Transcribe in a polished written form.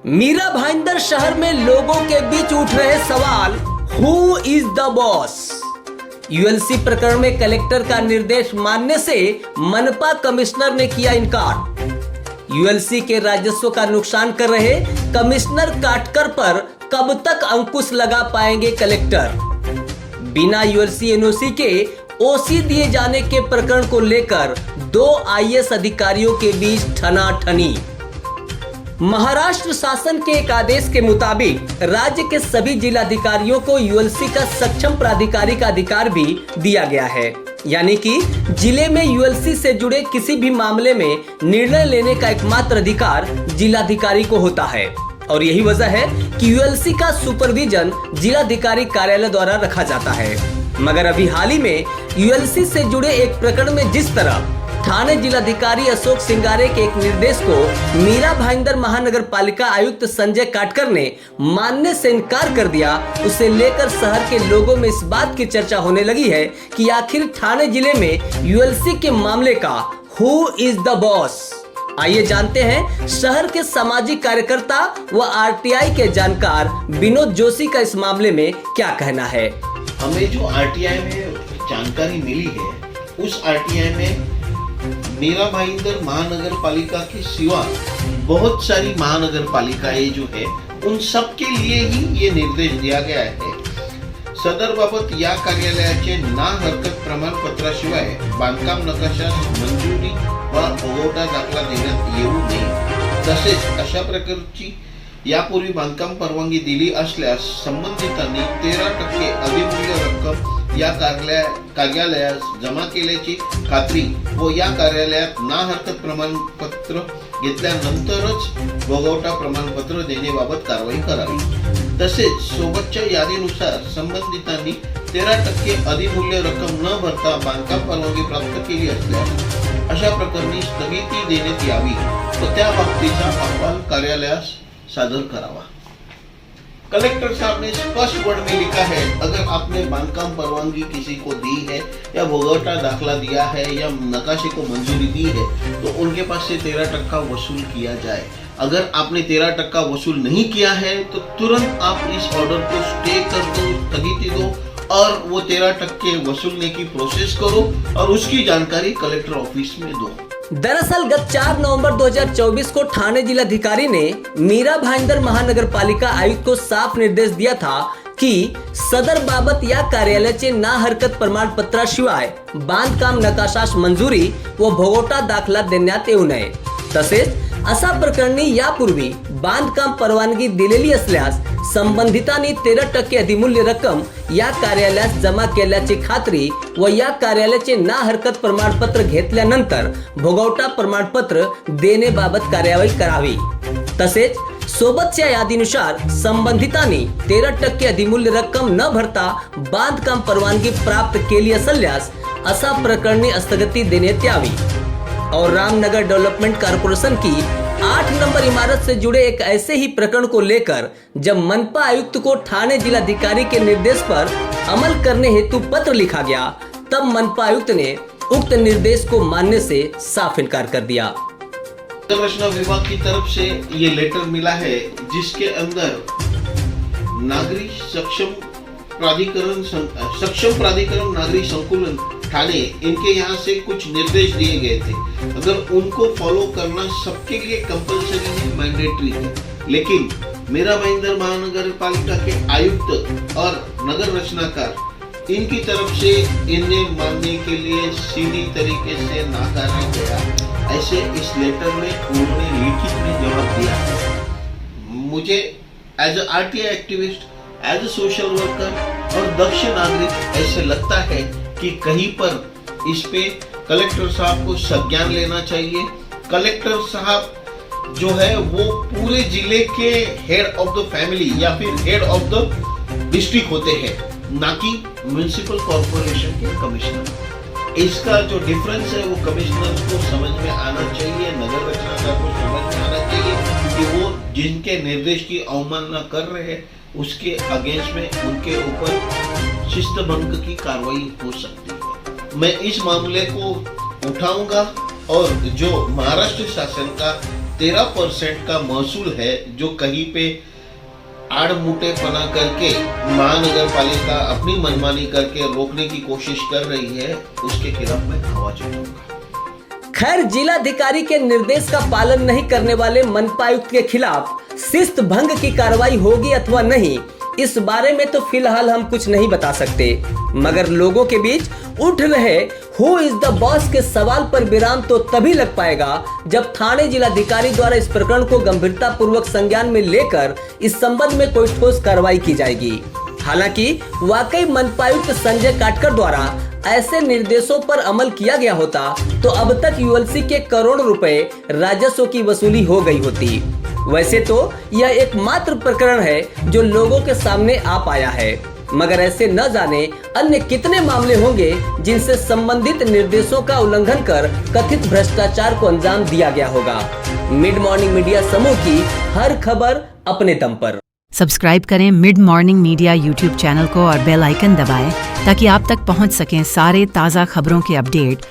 मीरा भाईंदर शहर में लोगों के बीच उठ रहे सवाल, who is the boss. ULC प्रकरण में कलेक्टर का निर्देश मानने से मनपा कमिश्नर ने किया इनकार। यूएलसी के राजस्व का नुकसान कर रहे कमिश्नर काटकर पर कब तक अंकुश लगा पाएंगे कलेक्टर। बिना यूएलसी एनओसी के ओसी दिए जाने के प्रकरण को लेकर दो आईएएस अधिकारियों के बीच ठनाठनी। महाराष्ट्र शासन के एक आदेश के मुताबिक राज्य के सभी जिलाधिकारियों को यूएलसी का सक्षम प्राधिकारी का अधिकार भी दिया गया है, यानी कि जिले में यूएलसी से जुड़े किसी भी मामले में निर्णय लेने का एकमात्र अधिकार जिलाधिकारी को होता है। और यही वजह है कि यूएलसी का सुपरविजन जिलाधिकारी कार्यालय द्वारा रखा जाता है। मगर अभी हाल ही में यूएलसी से जुड़े एक प्रकरण में जिस तरह थाने जिलाधिकारी अशोक सिंगारे के एक निर्देश को मीरा भाईंदर महानगर पालिका आयुक्त संजय काटकर ने मानने से इनकार कर दिया, उसे लेकर शहर के लोगों में इस बात की चर्चा होने लगी है कि आखिर थाने जिले में यूएलसी के मामले का हु इज द बॉस। आइए जानते हैं शहर के सामाजिक कार्यकर्ता व आरटीआई के जानकार विनोद जोशी का इस मामले में क्या कहना है। हमें जो आरटीआई में जानकारी मिली है, उस आरटीआई में मीरा भाईंदर महानगर पालिका के सिवा बहुत सारी महानगर पालिकाएं जो है उन सब के लिए ही ये निर्देश दिया गया है। सदर बाबत या कार्यालयाचे ना हरकत प्रमाणपत्राशिवाय बांधकाम नकाशा मंजुरी व भोगवटा दाखला देण्यात येऊ नये। तसेच अशा प्रकारची यापूर्वी बांधकाम परवानगी दिली असल्यास संबंधितांनी 13% अधिमूल्य रक्कम या कार्यालयास जमा केल्याची खात्री व या कार्यालयात ना हरकत प्रमाणपत्र घेतल्यानंतरच भोगवटा प्रमाणपत्र देण्याबाबत कारवाई करावी। तसेच सोबतच्या यादीनुसार संबंधितांनी 13% अधिमूल्य रक्कम न भरता बांधकाम परवानगी प्राप्त केली असल्यास अशा प्रकरणी स्थगिती देण्यात यावी व त्या बाबतीचा अहवाल कार्यालयास सादर करावा। कलेक्टर साहब ने स्पष्ट वर्ड में लिखा है, अगर आपने बांधकाम परवानगी किसी को दी है या भोगवटा दाखला दिया है या नकाशे को मंजूरी दी है तो उनके पास से 13% वसूल किया जाए। अगर आपने 13% वसूल नहीं किया है तो तुरंत आप इस ऑर्डर को स्टे कर दो, स्थगिती दो और वो 13% वसूलने की प्रोसेस करो और उसकी जानकारी कलेक्टर ऑफिस में दो। दरअसल गत 4 नवंबर 2024 को थाने जिलाधिकारी ने मीरा भाईंदर महानगर पालिका आयुक्त को साफ निर्देश दिया था कि सदर बाबत या कार्यालयाचे ना हरकत प्रमाणपत्राशिवाय बांधकाम नकाशास मंजुरी व भोगवटा दाखला देण्यात येऊ नये। तसेच अशा प्रकरणी यापूर्वी बांधकाम परवानगी दिलेली असल्यास संबंधितांनी 13% अधिमूल्य रक्कम या कार्यालयास जमा केल्याची खात्री व या कार्यालयाचे ना हरकत प्रमाणपत्र घेतल्यानंतर भोगवटा प्रमाणपत्र देण्याबाबत कार्यवाही करावी। तसेच सोबतच्या यादीनुसार संबंधितांनी 13% अधिमूल्य रक्कम न भरता बांधकाम परवानगी प्राप्त केली असल्यास अशा प्रकरणी स्थगिती देण्यात यावी। और रामनगर डेवलपमेंट कॉर्पोरेशन की 8 नंबर इमारत से जुड़े एक ऐसे ही प्रकरण को लेकर जब मनपा आयुक्त को थाने जिलाधिकारी के निर्देश पर अमल करने हेतु पत्र लिखा गया, तब मनपा आयुक्त ने उक्त निर्देश को मानने से साफ इनकार कर दिया। रचना विभाग की तरफ से ये लेटर मिला है जिसके अंदर नागरिक सक्षम प्राधिकरण नागरिक संकुलन थाने, इनके यहाँ से कुछ निर्देश दिए गए थे। अगर उनको फॉलो करना सबके लिए कंपलसरी है, मैंडेटरी है, लेकिन मीरा भाईंदर महानगर पालिका के आयुक्त और नगर रचनाकार इनकी तरफ से इन्हें मानने के लिए सीधी तरीके से नकारा गया। ऐसे इस लेटर में उन्होंने लिखित में जवाब दिया है। मुझे as a RTI activist, as a social worker और दक्ष नागरिक ऐसे लगता है कि कहीं पर इस पे कलेक्टर साहब को संज्ञान लेना चाहिए। कलेक्टर साहब जो है वो पूरे जिले के हेड ऑफ द फैमिली या फिर हेड ऑफ द डिस्ट्रिक्ट होते हैं, ना कि म्युनिसिपल कॉर्पोरेशन के कमिश्नर। इसका जो डिफरेंस है वो कमिश्नर को समझ में आना चाहिए, नगर रचनाकार को समझ में आना चाहिए कि वो जिनके निर्देश की अवमानना कर रहे हैं उसके अगेंस्ट में उनके ऊपर शिस्त भंग की कार्रवाई हो सकती है। मैं इस मामले को उठाऊंगा और जो महाराष्ट्र शासन का 13% का महसूल है जो कहीं पे आड़मुटेपना करके महानगर पालिका अपनी मनमानी करके रोकने की कोशिश कर रही है, उसके खिलाफ मैं आवाज उठाऊंगा। खैर, जिलाधिकारी के निर्देश का पालन नहीं करने वाले मनपायुक्त के खिलाफ शिस्त भंग की कार्रवाई होगी अथवा नहीं, इस बारे में तो फिलहाल हम कुछ नहीं बता सकते। मगर लोगों के बीच उठ रहे हु इज द बॉस के सवाल पर विराम तो तभी लग पाएगा जब थाने जिलाधिकारी द्वारा इस प्रकरण को गंभीरता पूर्वक संज्ञान में लेकर इस संबंध में कोई ठोस कार्रवाई की जाएगी। हालांकि वाकई मनपायुक्त संजय काटकर द्वारा ऐसे निर्देशों पर अमल किया गया होता तो अब तक यूएलसी के करोड़ों रुपए राजस्व की वसूली हो गई होती। वैसे तो यह एकमात्र प्रकरण है जो लोगों के सामने आ पाया है, मगर ऐसे न जाने अन्य कितने मामले होंगे जिनसे संबंधित निर्देशों का उल्लंघन कर कथित भ्रष्टाचार को अंजाम दिया गया होगा। मिड मॉर्निंग मीडिया समूह की हर खबर अपने दम पर। सब्सक्राइब करें mid morning media YouTube channel को और बेल आइकन दबाएं ताकि आप तक पहुंच सकें सारे ताज़ा खबरों के अपडेट